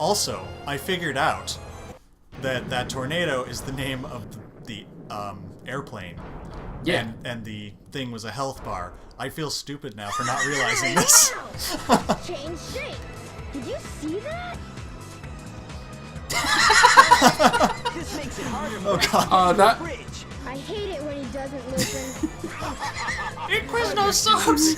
Also, I figured out that tornado is the name of the airplane. Yeah. And the thing was a health bar. I feel stupid now for not realizing this. Change shape. Did you see that? This makes it harder. Oh god. That. Bridge. I hate it when he doesn't listen. Inquisitor sucks!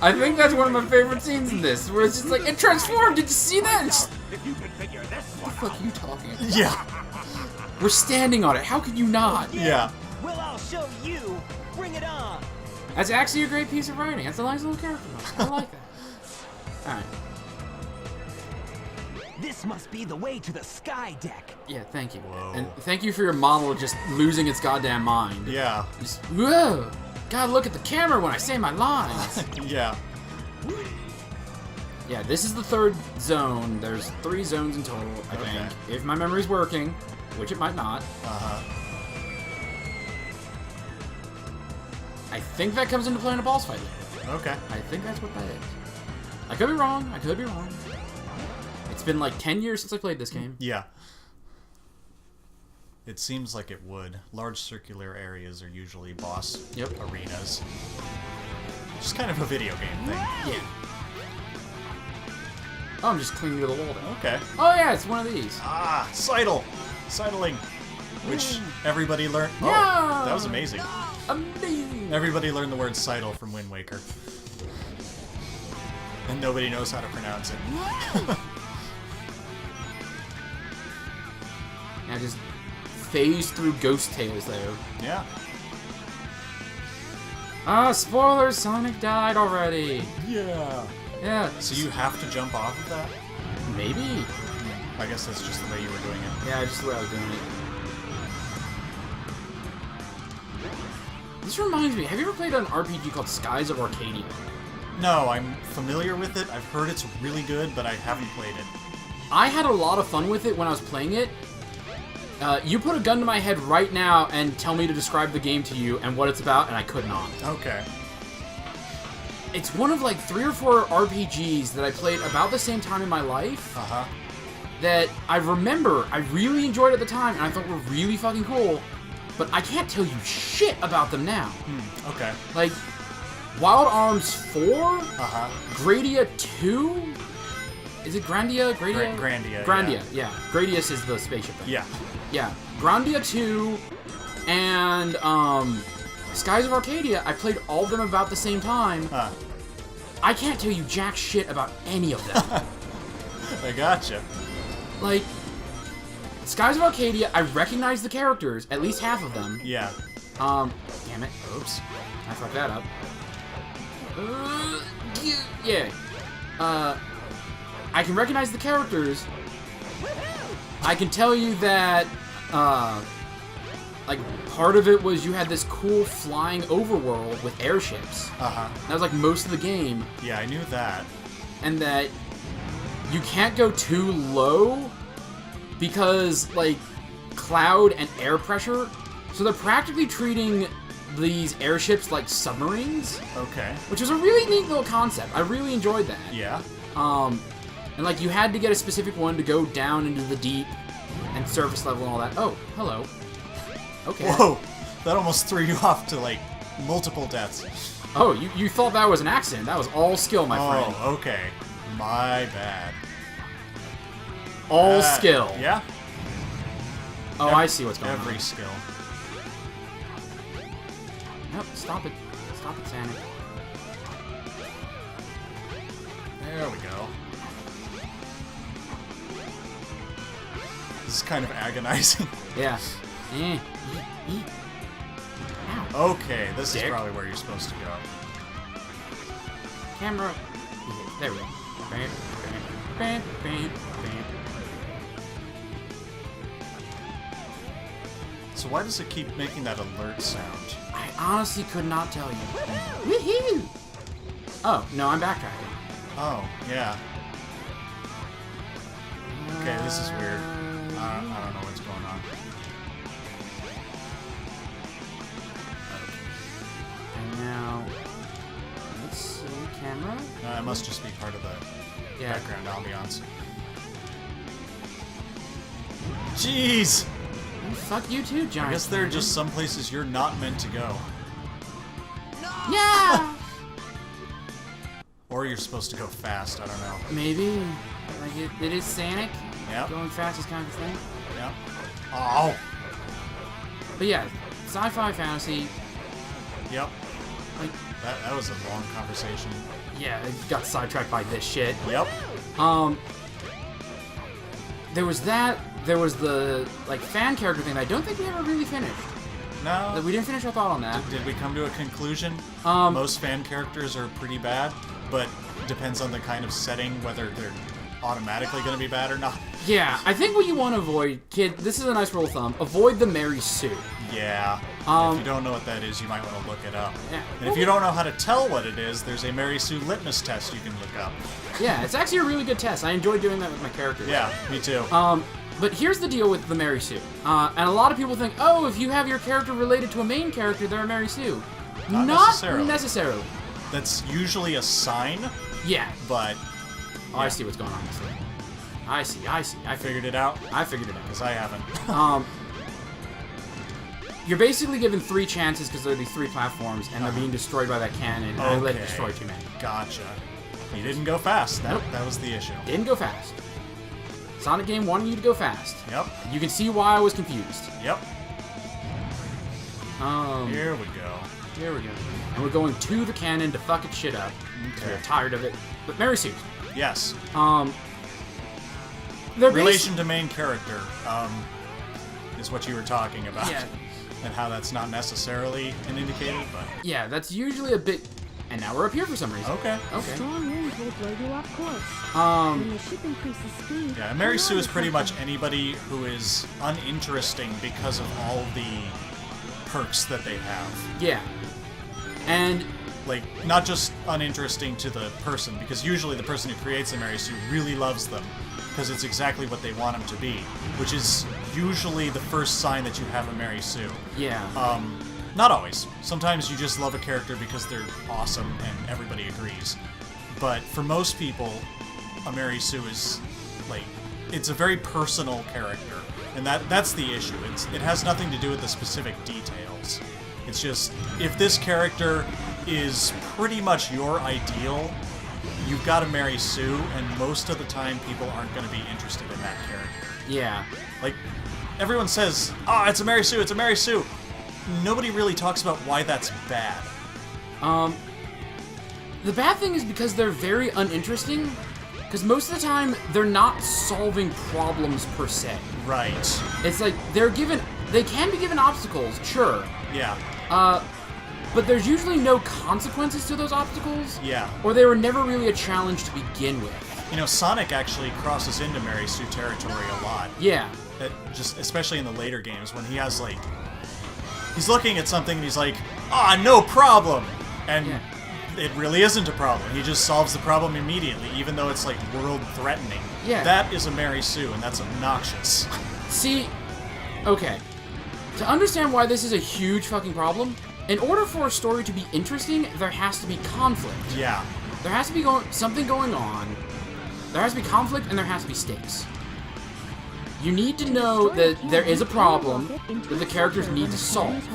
I think that's one of my favorite scenes in this, where it's just like, it transformed. Did you see that? It's just, If you can figure this what the fuck are you talking about? Yeah. We're standing on it. How could you not? Yeah. Well, I'll show you. Bring it on. That's actually a great piece of writing. That's a nice little character model. I like that. Alright. This must be the way to the sky deck. Yeah, thank you. Whoa. And thank you for your model just losing its goddamn mind. Yeah. Just, whoa! Gotta look at the camera when I say my lines. Yeah. Yeah, this is the third zone. There's 3 zones in total, I think. If my memory's working, which it might not. I think that comes into play in a boss fight later. Okay. I think that's what that is. I could be wrong. I could be wrong. It's been like 10 years since I played this game. Yeah. It seems like it would. Large circular areas are usually boss arenas. Just kind of a video game thing. Yeah. Oh, I'm just clinging to the wall there. Okay. Oh yeah, it's one of these. Ah, Seidel! Seideling! Which everybody learned. Oh, Yeah! that was amazing. Amazing. Everybody learned the word Seidel from Wind Waker. And nobody knows how to pronounce it. Now just phase through ghost tales there. Yeah. Ah, spoilers! Sonic died already. Yeah. Yeah. So you have to jump off of that? Maybe. I guess that's just the way you were doing it. Yeah, just the way I was doing it. This reminds me, have you ever played an RPG called Skies of Arcadia? No, I'm familiar with it. I've heard it's really good, but I haven't played it. I had a lot of fun with it when I was playing it. You put a gun to my head right now and tell me to describe the game to you and what it's about, and I could not. Okay. It's one of like 3 or 4 RPGs that I played about the same time in my life that I remember I really enjoyed at the time and I thought were really fucking cool, but I can't tell you shit about them now. Okay. Like, Wild Arms 4? Gradia 2? Is it Grandia? Gradia? Grandia. Grandia, yeah. Gradius is the spaceship thing. Yeah. Yeah. Grandia 2 and Skies of Arcadia, I played all of them about the same time. I can't tell you jack shit about any of them. I gotcha. Like, Skies of Arcadia, I recognize the characters, at least half of them. Yeah. Damn it. Oops. I fucked that up. Yeah. I can recognize the characters. I can tell you that, like, part of it was you had this cool flying overworld with airships. That was, like, most of the game. Yeah, I knew that. And that you can't go too low because, like, cloud and air pressure. So they're practically treating these airships like submarines. Okay. Which was a really neat little concept. I really enjoyed that. Yeah. And, like, you had to get a specific one to go down into the deep and surface level and all that. Oh, hello. Okay. Whoa! That almost threw you off to, like, multiple deaths. Oh, you thought that was an accident. That was all skill, my friend. Oh, okay. My bad. All skill. Yeah? Oh, I see what's going on. Every skill. Nope, stop it. Stop it, Sonic. There we go. This is kind of agonizing. Yeah. Ow. Okay, this is probably where you're supposed to go. Camera. There we go. Bam, bam, bam, bam, bam. So why does it keep making that alert sound? I honestly could not tell you. Woohoo! Oh, no, I'm backtracking. Oh, yeah. Okay, this is weird. I don't know what's going on. And now, let's see, camera. It must just be part of the background ambiance. Jeez! Fuck you too, giant. I guess there are just some places you're not meant to go. Yeah! Or you're supposed to go fast, I don't know. Maybe. Like, it is Sonic. Yep. Going fast is kind of a thing. Yep. Oh! But yeah, sci-fi fantasy. Yep. Like, That was a long conversation. yeah, it got sidetracked by this shit. Yep. There was that. There was the, like, fan character thing that I don't think we ever really finished. No. We didn't finish our thought on that. Did we come to a conclusion? Most fan characters are pretty bad, but depends on the kind of setting whether they're automatically going to be bad or not. Yeah, I think what you want to avoid, kid, this is a nice rule of thumb, avoid the Mary Sue. Yeah. If you don't know what that is, you might want to look it up. Yeah. And if you don't know how to tell what it is, there's a Mary Sue litmus test you can look up. Yeah, it's actually a really good test. I enjoy doing that with my characters. Yeah, me too. But here's the deal with the Mary Sue. And a lot of people think, oh, if you have your character related to a main character, they're a Mary Sue. Not necessarily. That's usually a sign, Yeah. but... Oh, I see what's going on. I see. I Figured it out? I figured it Because I haven't. out. You're basically given 3 chances because there are these 3 platforms, and they're being destroyed by that cannon, and I let it destroy too many. Gotcha. You didn't go fast. Nope. That was the issue. Didn't go fast. Sonic game wanted you to go fast. Yep. You can see why I was confused. Yep. Here we go. And we're going to the cannon to fuck its shit up. Okay. We're tired of it. But Mary Sue. Yes. Their Relation to main character is what you were talking about. Yeah. And how that's not necessarily an indicator, but... Yeah, that's usually a bit... And now we're up here for some reason. Okay. Strong winds will blow you off course. When the ship increases speed. Yeah, Mary Sue is pretty much anybody who is uninteresting because of all the perks that they have. Yeah. And... Like, not just uninteresting to the person, because usually the person who creates a Mary Sue really loves them, because it's exactly what they want them to be, which is usually the first sign that you have a Mary Sue. Yeah. Not always. Sometimes you just love a character because they're awesome and everybody agrees. But for most people, a Mary Sue is, like, it's a very personal character. And that's the issue. It has nothing to do with the specific details. It's just, if this character is pretty much your ideal, you've got a Mary Sue, and most of the time people aren't going to be interested in that character. Yeah. Like, everyone says, oh, it's a Mary Sue, it's a Mary Sue. Nobody really talks about why that's bad. The bad thing is because they're very uninteresting, because most of the time, they're not solving problems per se. Right. It's like, they can be given obstacles, sure. Yeah. But there's usually no consequences to those obstacles. Yeah. Or they were never really a challenge to begin with. You know, Sonic actually crosses into Mary Sue territory a lot. Yeah. Just especially in the later games when he has, like... He's looking at something and he's like, ah, no problem! And it really isn't a problem. He just solves the problem immediately, even though it's, like, world-threatening. Yeah. That is a Mary Sue, and that's obnoxious. See, okay. To understand why this is a huge fucking problem, in order for a story to be interesting, there has to be conflict. Yeah. There has to be something going on. There has to be conflict, and there has to be stakes. You need to know that there is a problem that the characters need to solve.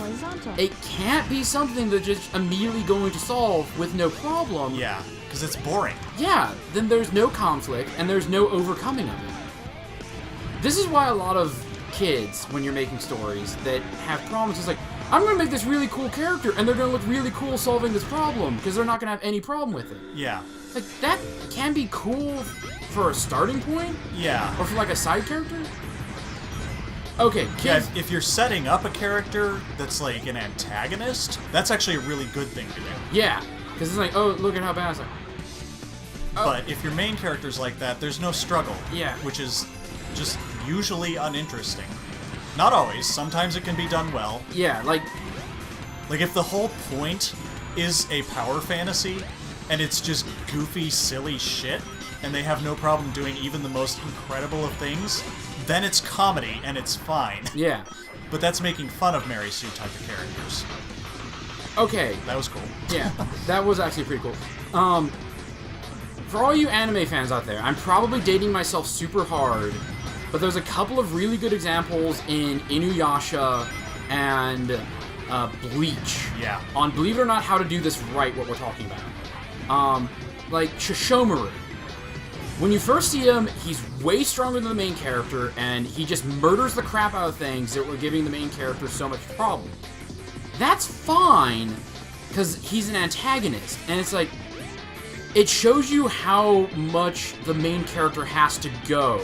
It can't be something they're just immediately going to solve with no problem. Yeah, because it's boring. Yeah, then there's no conflict, and there's no overcoming of it. This is why a lot of kids, when you're making stories that have problems, it's like, I'm going to make this really cool character, and they're going to look really cool solving this problem, because they're not going to have any problem with it. Yeah. Like, that can be cool for a starting point. Yeah. Or for, like, a side character. Okay, kids... Yeah, if you're setting up a character that's, like, an antagonist, that's actually a really good thing to do. Yeah, because it's like, oh, look at how bad it's like... Oh. But if your main character's like that, there's no struggle. Yeah. Which is just usually uninteresting. Not always. Sometimes it can be done well. Yeah, like... Like, if the whole point is a power fantasy, and it's just goofy, silly shit, and they have no problem doing even the most incredible of things, then it's comedy, and it's fine. Yeah. But that's making fun of Mary Sue type of characters. Okay. That was cool. Yeah, that was actually pretty cool. For all you anime fans out there, I'm probably dating myself super hard but there's a couple of really good examples in Inuyasha and Bleach. Yeah. On, believe it or not, how to do this right, what we're talking about. Like Shishomaru. When you first see him, he's way stronger than the main character, and he just murders the crap out of things that were giving the main character so much problem. That's fine, because he's an antagonist, and it's like, it shows you how much the main character has to go.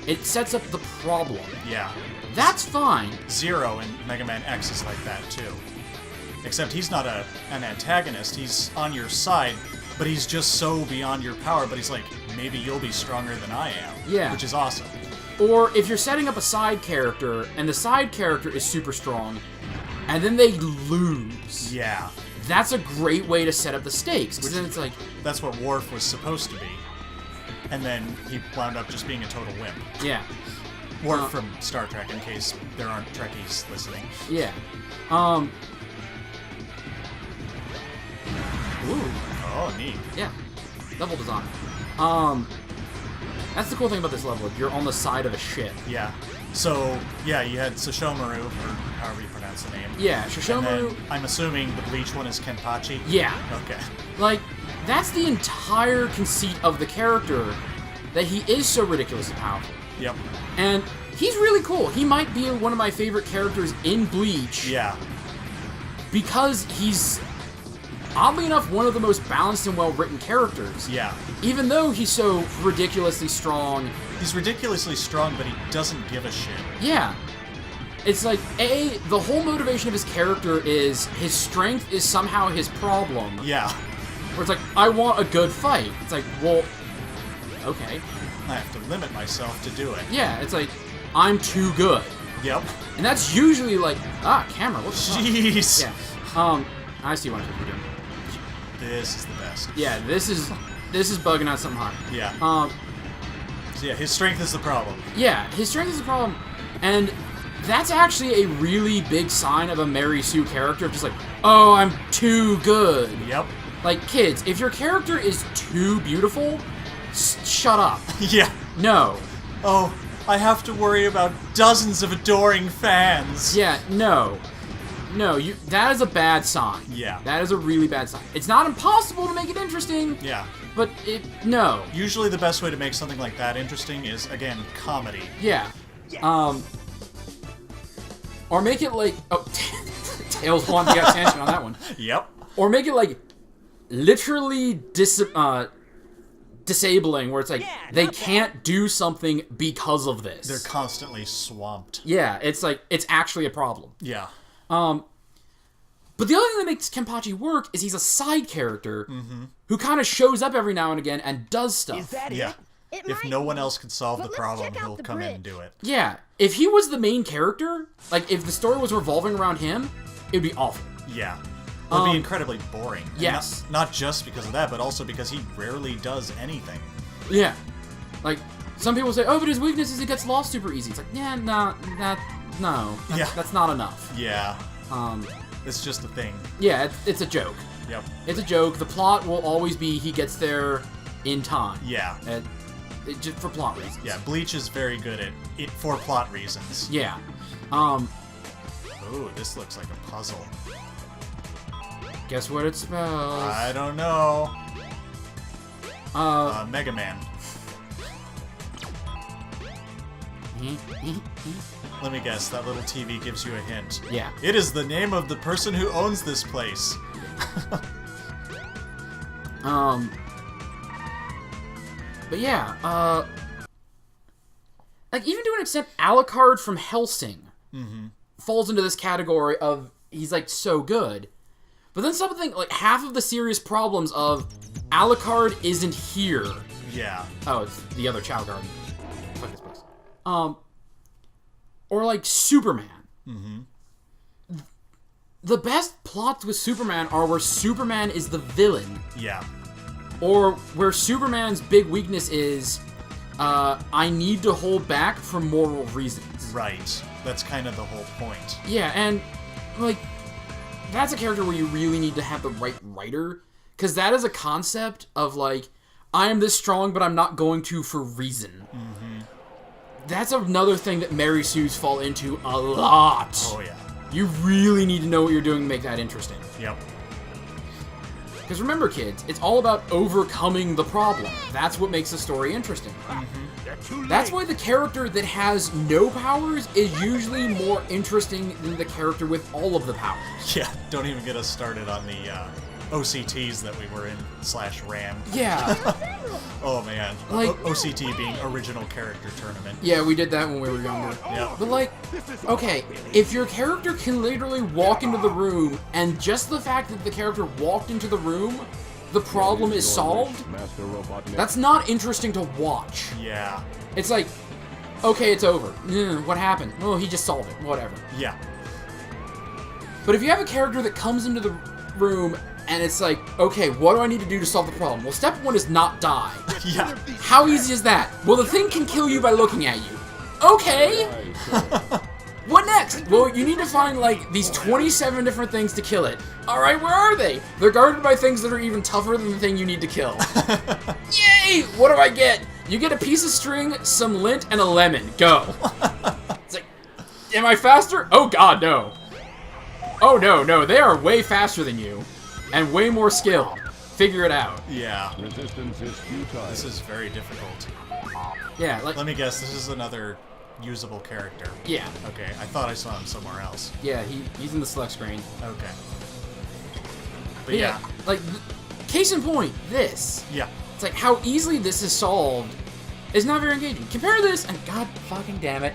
It sets up the problem. Yeah. That's fine. Zero in Mega Man X is like that, too. Except he's not an antagonist, he's on your side, but he's just so beyond your power, but he's like, maybe you'll be stronger than I am. Yeah. Which is awesome. Or if you're setting up a side character, and the side character is super strong, and then they lose. Yeah. That's a great way to set up the stakes, because then it's like... That's what Worf was supposed to be. And then he wound up just being a total wimp. Yeah. Worf from Star Trek, in case there aren't Trekkies listening. Yeah. Ooh. Oh, neat. Yeah. Level design. That's the cool thing about this level. You're on the side of a ship. Yeah. So, yeah, you had Shishomaru, or however you pronounce the name. Yeah, And Shishomaru... then, I'm assuming the Bleach one is Kenpachi? Yeah. Okay. Like, that's the entire conceit of the character, that he is so ridiculously powerful. Yep. And he's really cool. He might be one of my favorite characters in Bleach. Yeah. Because he's, oddly enough, one of the most balanced and well-written characters. Yeah. Even though he's so ridiculously strong. He's ridiculously strong, but he doesn't give a shit. Yeah. It's like, the whole motivation of his character is his strength is somehow his problem. Yeah. Where it's like, I want a good fight. It's like, well, okay. I have to limit myself to do it. Yeah, it's like, I'm too good. Yep. And that's usually like, camera, what the fuck? Jeez. Yeah. I see what you're doing. This is the best. Yeah, this is bugging out something hard. Yeah. So yeah, his strength is the problem. Yeah, his strength is the problem. And that's actually a really big sign of a Mary Sue character, just like, oh, I'm too good. Yep. Like, kids, if your character is too beautiful, shut up. Yeah. No. Oh, I have to worry about dozens of adoring fans. Yeah, no. No, that is a bad sign. Yeah. That is a really bad sign. It's not impossible to make it interesting. Yeah. But no. Usually the best way to make something like that interesting is, again, comedy. Yeah. Yes. Or make it like, Tails wanted to get attention on that one. Yep. Or make it like literally disabling, where it's like they can't do something because of this. They're constantly swamped. Yeah, it's like it's actually a problem. Yeah. But the other thing that makes Kenpachi work is he's a side character who kind of shows up every now and again and does stuff. Is that Yeah. it? If no one else can solve the But let's problem, check out he'll the come in bridge. and do it. Yeah, if he was the main character, like if the story was revolving around him, it'd be awful. Yeah. It would be incredibly boring. And yes. Not just because of that, but also because he rarely does anything. Yeah. Like, some people say, oh, but his weakness is he gets lost super easy. It's like, yeah, no. Yeah. That's not enough. Yeah. It's just a thing. Yeah, it's a joke. Yep. It's a joke. The plot will always be he gets there in time. Yeah. Just for plot reasons. Yeah, Bleach is very good at it for plot reasons. Yeah. Ooh, this looks like a puzzle. Guess what it spells? I don't know. Mega Man. Let me guess, that little TV gives you a hint. Yeah. It is the name of the person who owns this place. But yeah, like even to an extent, Alucard from Hellsing falls into this category of he's like so good. But then something like half of the serious problems of Alucard isn't here. Yeah. Oh, it's the other Chow Garden. Fuck this place. Or like Superman. The best plots with Superman are where Superman is the villain. Yeah. Or where Superman's big weakness is, I need to hold back for moral reasons. Right. That's kind of the whole point. Yeah, and, like, that's a character where you really need to have the right writer, because that is a concept of, like, I am this strong, but I'm not going to for reason. that's another thing that Mary Sue's fall into a lot. Oh, yeah. You really need to know what you're doing to make that interesting. Yep. Because remember, kids, it's all about overcoming the problem. That's what makes the story interesting. That's why the character that has no powers is usually more interesting than the character with all of the powers. Yeah, don't even get us started on the OCTs that we were in /RAM. Yeah. Oh, man. Like- OCT being Original Character Tournament. Yeah, we did that when we were younger. Yeah. But like, okay, if your character can literally walk into the room, and just the fact that the character walked into the room, the problem is solved, that's not interesting to watch. Yeah. It's like, okay, it's over. What happened? Oh, he just solved it. Whatever. Yeah. But if you have a character that comes into the room and it's like, okay, what do I need to do to solve the problem? Well, step one is not die. Yeah. How easy is that? Well, the thing can kill you by looking at you. Okay. What next? Well, you need to find, like, these 27 different things to kill it. Alright, where are they? They're guarded by things that are even tougher than the thing you need to kill. Yay! What do I get? You get a piece of string, some lint, and a lemon. Go. It's like, am I faster? Oh god, no. Oh no, they are way faster than you. And way more skilled. Figure it out. Yeah. Resistance is futile. This is very difficult. Yeah, like, Let me guess, this is another usable character. yeah. Okay, I thought I saw him somewhere else. Yeah, he's in the select screen. Okay. But yeah. Like, case in point, this. Yeah. It's like how easily this is solved is not very engaging. Compare this, and god fucking damn it,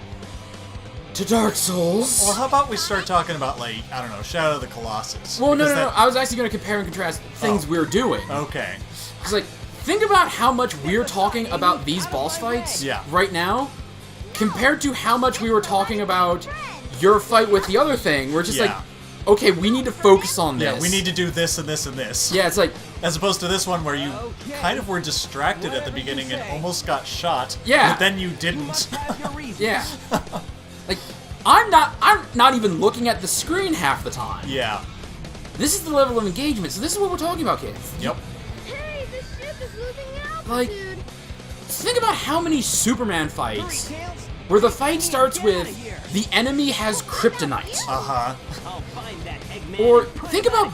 to Dark Souls. Well, how about we start talking about, like, I don't know, Shadow of the Colossus? Well, no, Because no, no. I was actually going to compare and contrast things we're doing. Okay. It's like, think about how much we're talking about these boss fights right now, compared to how much we were talking about your fight with the other thing. We're just like, okay, we need to focus on this. Yeah, we need to do this and this and this. Yeah, it's like, As opposed to this one where you kind of were distracted at the beginning and almost got shot. Yeah. But then you didn't. yeah. Like, I'm not even looking at the screen half the time. Yeah. This is the level of engagement, so this is what we're talking about, kids. Yep. Hey, this ship is losing altitude. Like, think about how many Superman fights where the fight starts with the enemy has kryptonite. Uh-huh. Or think about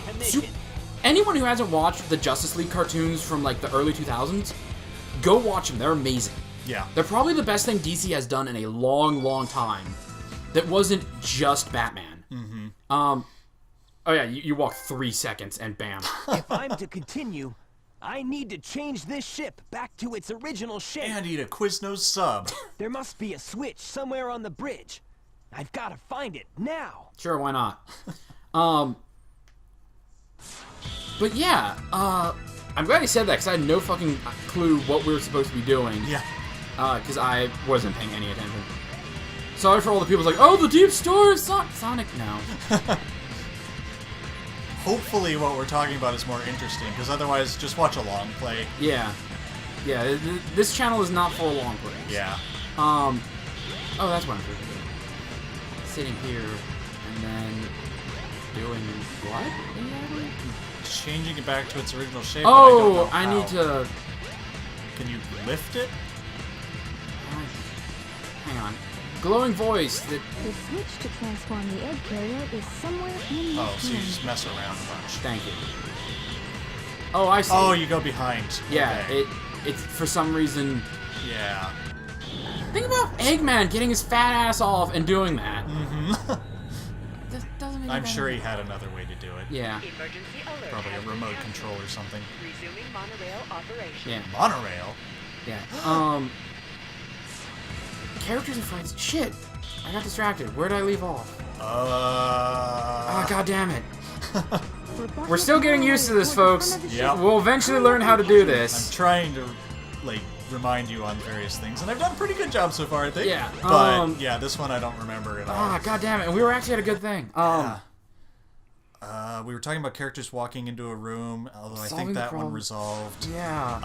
anyone who hasn't watched the Justice League cartoons from like the early 2000s, go watch them. They're amazing. Yeah. They're probably the best thing DC has done in a long, long time that wasn't just Batman. Mm-hmm. Oh yeah, you walk 3 seconds and bam. If I'm to continue, I need to change this ship back to its original shape. And eat a Quiznos sub. There must be a switch somewhere on the bridge. I've got to find it now. Sure, why not? But yeah, I'm glad he said that because I had no fucking clue what we were supposed to be doing. Yeah. Because I wasn't paying any attention. Sorry for all the people like, oh, the deep story of Sonic. No. Hopefully what we're talking about is more interesting, because otherwise just watch a long play. Yeah. Yeah, this channel is not for long plays. Yeah. Oh, that's what I'm supposed to do. Sitting here and then doing what? Exactly? Changing it back to its original shape. Oh, but I don't know I need how. to. Can you lift it? Hang on. Glowing voice that. The switch to transform the egg carrier is somewhere in this Oh, so you room. just mess around a bunch. Thank you. Oh, I see. Oh, you go behind. Yeah, Okay. it's for some reason. Yeah. Think about Eggman getting his fat ass off and doing that. Mm-hmm. Doesn't make I'm any sure sense. he had another way to do it. Yeah. Emergency alert. Probably a has been remote activated. control or something. Resuming monorail operation. Yeah. Monorail? Yeah. Characters and fights. Shit. I got distracted. Where did I leave off? Ah, god damn it. We're still getting used to this, folks. Yeah. We'll eventually learn how to do I'm this. trying to, like, remind you on various things, and I've done a pretty good job so far, I think. Yeah, But, yeah, this one I don't remember at all. Ah, god damn it. And we were actually at a good thing. We were talking about characters walking into a room, although I Solving think the that one problem. resolved. Yeah.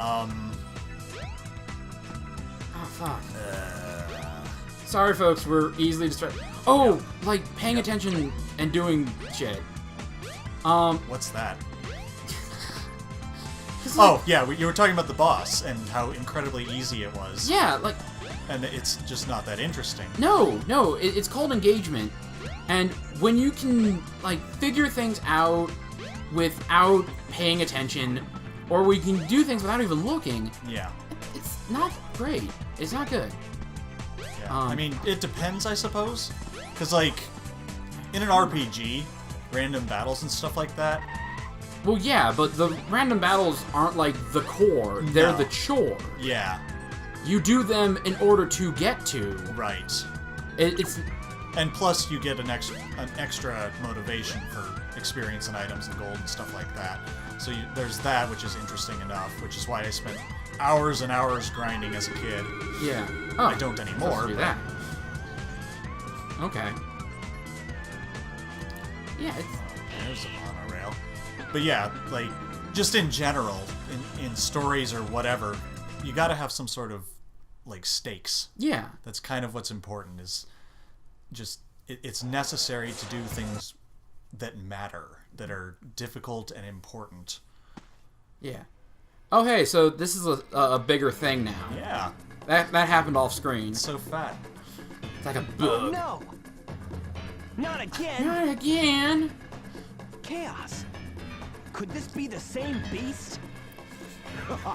Oh, fuck. Sorry, folks. We're easily distracted. Oh, like paying attention and doing shit. What's that? 'cause, like, Oh, yeah, you were talking about the boss and how incredibly easy it was. yeah, like, and it's just not that interesting. No, it's called engagement. And when you can, like, figure things out without paying attention, or we can do things without even looking, Yeah. it's not great. It's not good. Yeah. I mean, it depends, I suppose. Because, like, in an RPG, random battles and stuff like that. Well, yeah, but the random battles aren't, like, the core. They're No. the chore. Yeah. You do them in order to get to. Right. It's... And plus, you get an extra motivation for experience and items and gold and stuff like that. So there's that, which is interesting enough, which is why I spent hours and hours grinding as a kid. Yeah. Oh, I don't anymore. Do that. Okay. Yeah, it's... There's a monorail. But yeah, like, just in general, in stories or whatever, you gotta have some sort of, like, stakes. Yeah. That's kind of what's important, is just, it's necessary to do things that matter, that are difficult and important. Yeah. Oh, hey, so this is a bigger thing now. Yeah. That happened off screen. It's so fat. It's like a Oh bug. no! Not again! Not again! Chaos! Could this be the same beast?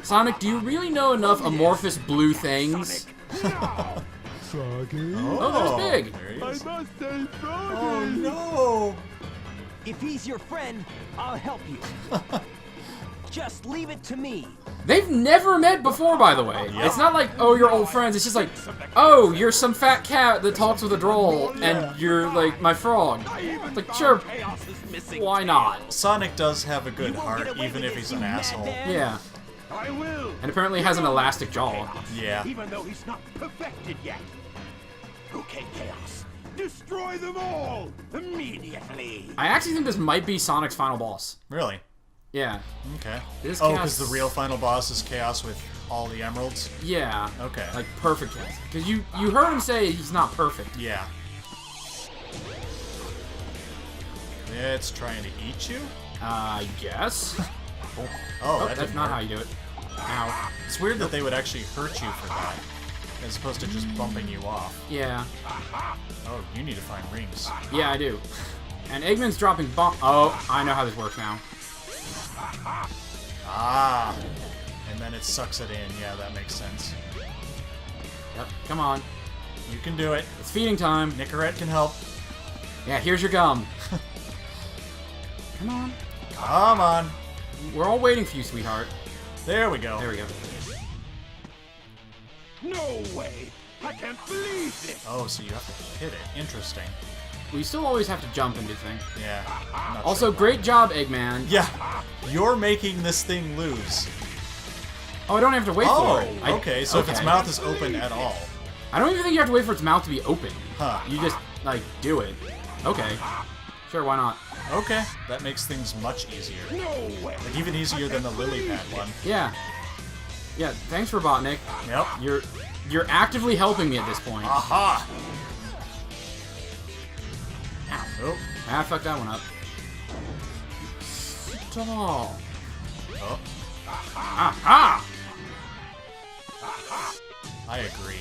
Sonic, do you really know enough amorphous blue things? Sonic! Oh, there's Big! There he is. must say sorry. Oh no! If he's your friend, I'll help you. Just leave it to me. They've never met before, by the way. Yep. It's not like, oh, you're old friends. It's just like, oh, you're some fat cat that talks with a droll, and you're, like, my frog. Like, sure, Chaos is missing. why not? Sonic does have a good You won't heart, get away even with if this, he's an you asshole. madman. Yeah. I will. And apparently has an elastic jaw. Yeah. Even though he's not perfected yet. Okay, Chaos. Destroy them all immediately. I actually think this might be Sonic's final boss. Really? Yeah. Okay. This Oh, Chaos- because the real final boss is Chaos with all the emeralds? Yeah. Okay. Like, perfect. Because you heard him say he's not perfect. Yeah. It's trying to eat you? Yes. Oh, Oh, that that's didn't not work. how you do it. Ow. It's weird that they would actually hurt you for that, as opposed to just bumping you off. Yeah. Oh, you need to find rings. Yeah, I do. And Eggman's dropping bomb. Oh, I know how this works now. Ah! And then it sucks it in. Yeah, that makes sense. Yep. Come on. You can do it. It's feeding time. Nicorette can help. Yeah, here's your gum. Come on. Come on. We're all waiting for you, sweetheart. There we go. There we go. No way. I can't believe this. Oh, so you have to hit it. Interesting. We still always have to jump and do things. Yeah. I'm not Also, sure. great job, Eggman. Yeah. You're making this thing lose. Oh, I don't have to wait Oh, for it. okay. So if its mouth is open at all. I don't even think you have to wait for its mouth to be open. Huh. You just, like, do it. Okay. Sure, why not? Okay. That makes things much easier. No way. Like, even easier than the lily pad one. Yeah. Yeah, thanks, Robotnik. Yep. You're actively helping me at this point. Aha! Oh. I fucked that one up. Stall. Oh. Aha! I agree.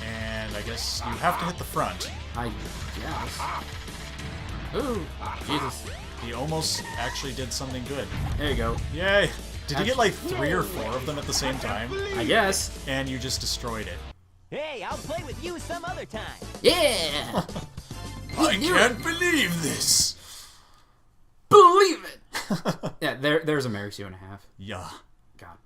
And I guess you have to hit the front. I guess. Ooh, Jesus. He almost actually did something good. There you go. Yay! Did you get like 3 or 4 of them at the same time? I guess. And you just destroyed it. Hey, I'll play with you some other time. Yeah! I do can't believe this! Believe it! Yeah, there's a Mary Sue and a half. Yeah. God.